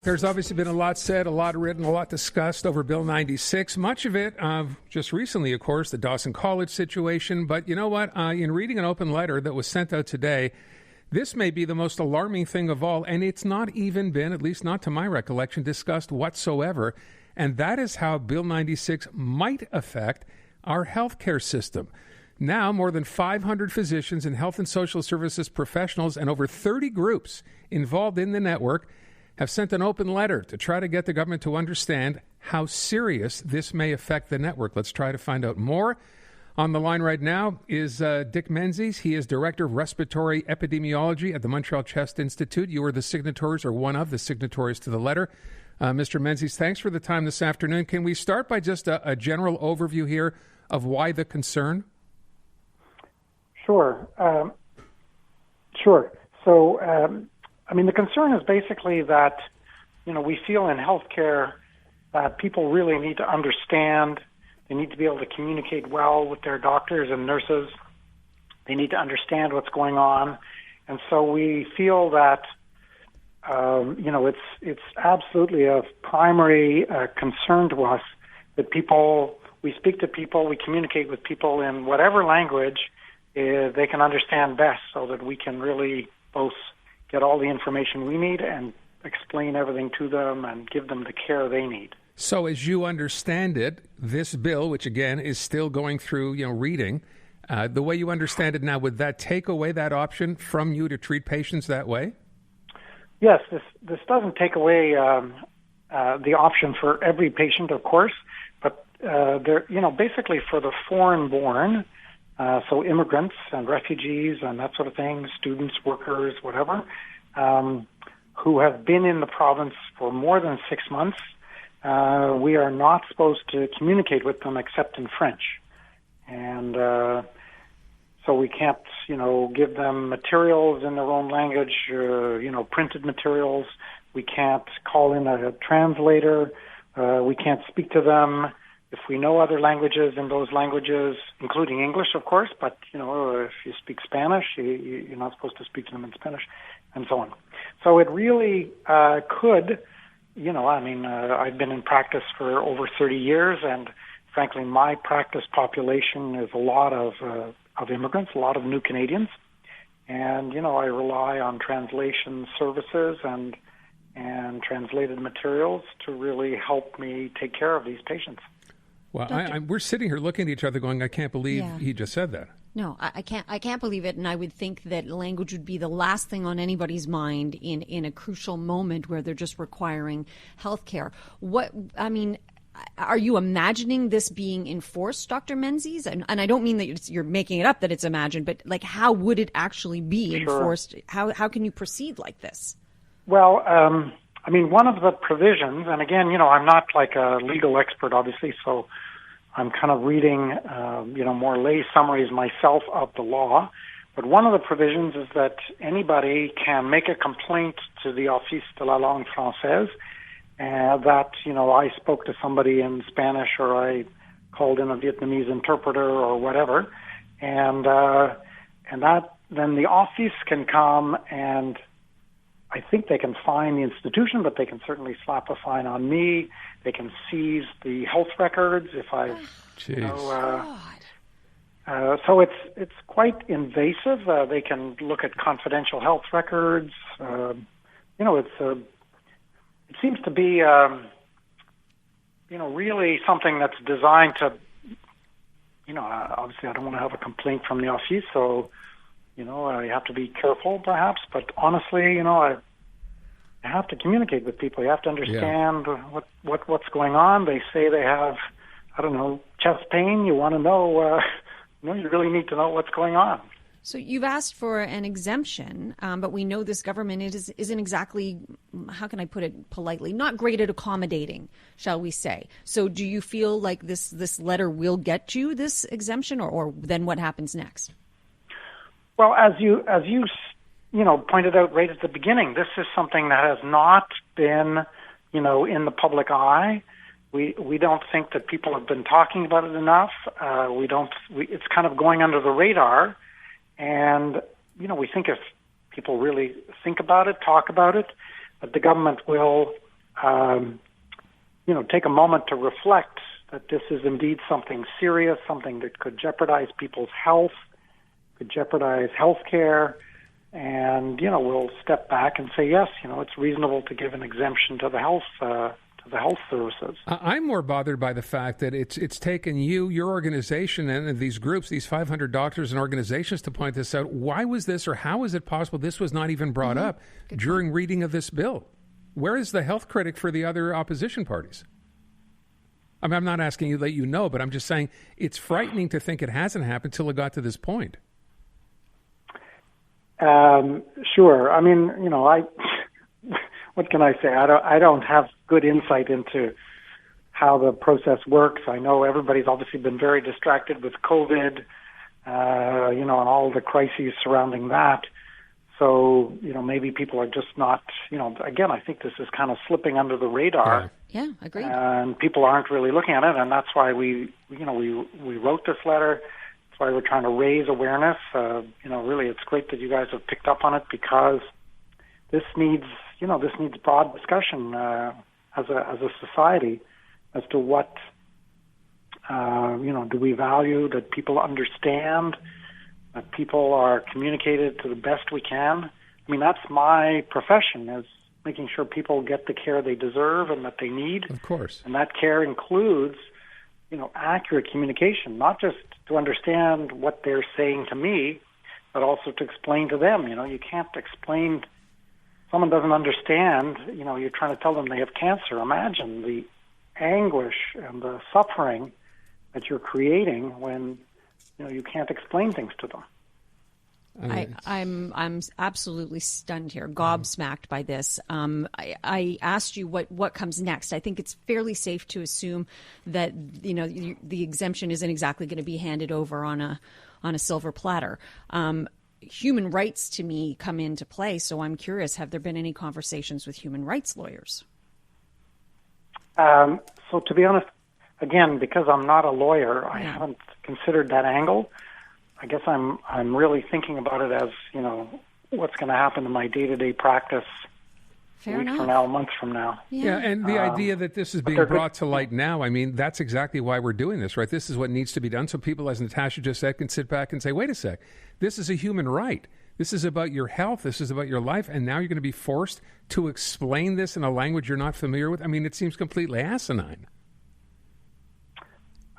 There's obviously been a lot said, a lot written, a lot discussed over Bill 96. Much of it just recently, of course, the Dawson College situation. But you know what? In reading an open letter that was sent out today, this may be the most alarming thing of all, and it's not even been, at least not to my recollection, discussed whatsoever. And that is how Bill 96 might affect our healthcare system. Now, more than 500 physicians and health and social services professionals and over 30 groups involved in the network have sent an open letter to try to get the government to understand how serious this may affect the network. Let's try to find out more. On the line right now is Dick Menzies. He is Director of Respiratory Epidemiology at the Montreal Chest Institute. You are the signatories, or one of the signatories to the letter. Mr. Menzies, thanks for the time this afternoon. Can we start by just a general overview here of why the concern? Sure. So, the concern is basically that, we feel in healthcare that people really need to understand. They need to be able to communicate well with their doctors and nurses. They need to understand what's going on. And so we feel that, it's absolutely of primary concern to us that we speak to people, we communicate with people in whatever language they can understand best, so that we can really both get all the information we need and explain everything to them and give them the care they need. So as you understand it, this bill, which again is still going through, reading, the way you understand it now, would that take away that option from you to treat patients that way? Yes, this doesn't take away the option for every patient, of course, but basically for the foreign-born, so immigrants and refugees and that sort of thing, students, workers, whatever, who have been in the province for more than 6 months, we are not supposed to communicate with them except in French. And so we can't, give them materials in their own language, printed materials. We can't call in a translator. We can't speak to them if we know other languages in those languages, including English, of course, but, if you speak Spanish, you're not supposed to speak to them in Spanish, and so on. So it really could, I've been in practice for over 30 years, and frankly, my practice population is a lot of immigrants, a lot of new Canadians, and, I rely on translation services and translated materials to really help me take care of these patients. Well, we're sitting here looking at each other going, I can't believe he just said that. No, I can't believe it. And I would think that language would be the last thing on anybody's mind in a crucial moment where they're just requiring health care. Are you imagining this being enforced, Dr. Menzies? And I don't mean that you're making it up that it's imagined, but how would it actually be enforced? How can you proceed like this? Well, one of the provisions, and again, I'm not like a legal expert, obviously, so I'm kind of reading, more lay summaries myself of the law. But one of the provisions is that anybody can make a complaint to the Office de la Langue Française that, I spoke to somebody in Spanish or I called in a Vietnamese interpreter or whatever, and that then the office can come and I think they can fine the institution, but they can certainly slap a fine on me. They can seize the health records if I, so it's quite invasive. They can look at confidential health records. It seems to be, really something that's designed to, obviously I don't want to have a complaint from the office, so. You have to be careful, perhaps, but honestly, I have to communicate with people. You have to understand what's going on. They say they have, chest pain. You want to know, you really need to know what's going on. So you've asked for an exemption, but we know this government isn't exactly, how can I put it politely, not great at accommodating, shall we say. So do you feel like this letter will get you this exemption, or then what happens next? Well, as you pointed out right at the beginning, this is something that has not been, in the public eye. We don't think that people have been talking about it enough. It's kind of going under the radar, and we think if people really think about it, talk about it, that the government will take a moment to reflect that this is indeed something serious, something that could jeopardize people's health, could jeopardize health care, and, we'll step back and say, yes, it's reasonable to give an exemption to the health services. I'm more bothered by the fact that it's taken your organization, and these groups, these 500 doctors and organizations, to point this out. Why was this, or how is it possible this was not even brought up during reading of this bill? Where is the health critic for the other opposition parties? I mean, I'm not asking you that you know, but I'm just saying it's frightening to think it hasn't happened till it got to this point. Sure. I mean, what can I say? I don't have good insight into how the process works. I know everybody's obviously been very distracted with COVID, and all the crises surrounding that. So, maybe people are just not, again, I think this is kind of slipping under the radar. Yeah, agreed. And people aren't really looking at it, and that's why we wrote this letter. That's why we're trying to raise awareness. Really, it's great that you guys have picked up on it, because this needs broad discussion as a society as to what do we value, that people understand, that people are communicated to the best we can. I mean, that's my profession, is making sure people get the care they deserve and that they need. Of course. And that care includes, accurate communication, not just to understand what they're saying to me, but also to explain to them. You can't explain, someone doesn't understand, you're trying to tell them they have cancer. Imagine the anguish and the suffering that you're creating when you can't explain things to them. I'm absolutely stunned here, gobsmacked by this. I asked you what comes next. I think it's fairly safe to assume that the exemption isn't exactly going to be handed over on a silver platter. Human rights to me come into play, so I'm curious: have there been any conversations with human rights lawyers? So to be honest, again, because I'm not a lawyer, I haven't considered that angle. I guess I'm really thinking about it as, what's going to happen to my day-to-day practice weeks from now, months from now. Yeah, and the idea that this is being brought to light now, I mean, that's exactly why we're doing this, right? This is what needs to be done, so people, as Natasha just said, can sit back and say, wait a sec, this is a human right. This is about your health. This is about your life. And now you're going to be forced to explain this in a language you're not familiar with? I mean, it seems completely asinine.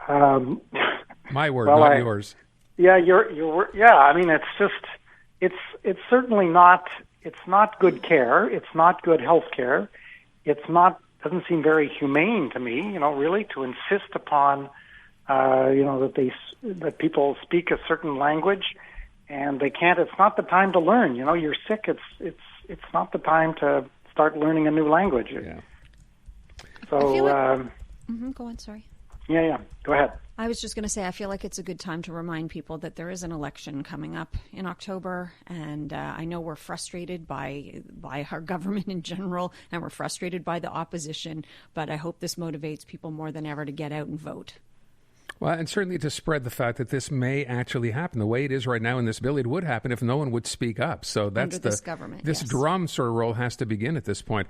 My word, not yours. Yeah, yeah. I mean, it's certainly not. It's not good care. It's not good health care. Doesn't seem very humane to me. Really, to insist upon, that people speak a certain language, and they can't. It's not the time to learn. You're sick. It's not the time to start learning a new language. Yeah. So. Go on. Sorry. Yeah. Go ahead. I was just going to say, I feel like it's a good time to remind people that there is an election coming up in October, and I know we're frustrated by our government in general, and we're frustrated by the opposition, but I hope this motivates people more than ever to get out and vote. Well, and certainly to spread the fact that this may actually happen. The way it is right now in this bill, it would happen if no one would speak up. So that's this government. This drum sort of roll has to begin at this point.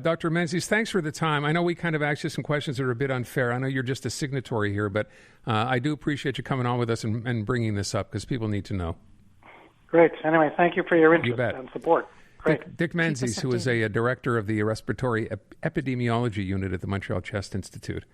Dr. Menzies, thanks for the time. I know we kind of asked you some questions that are a bit unfair. I know you're just a signatory here, but I do appreciate you coming on with us and bringing this up, because people need to know. Great. Anyway, thank you for your interest and support. Great. Dick Menzies, who is a director of the Respiratory Epidemiology Unit at the Montreal Chest Institute.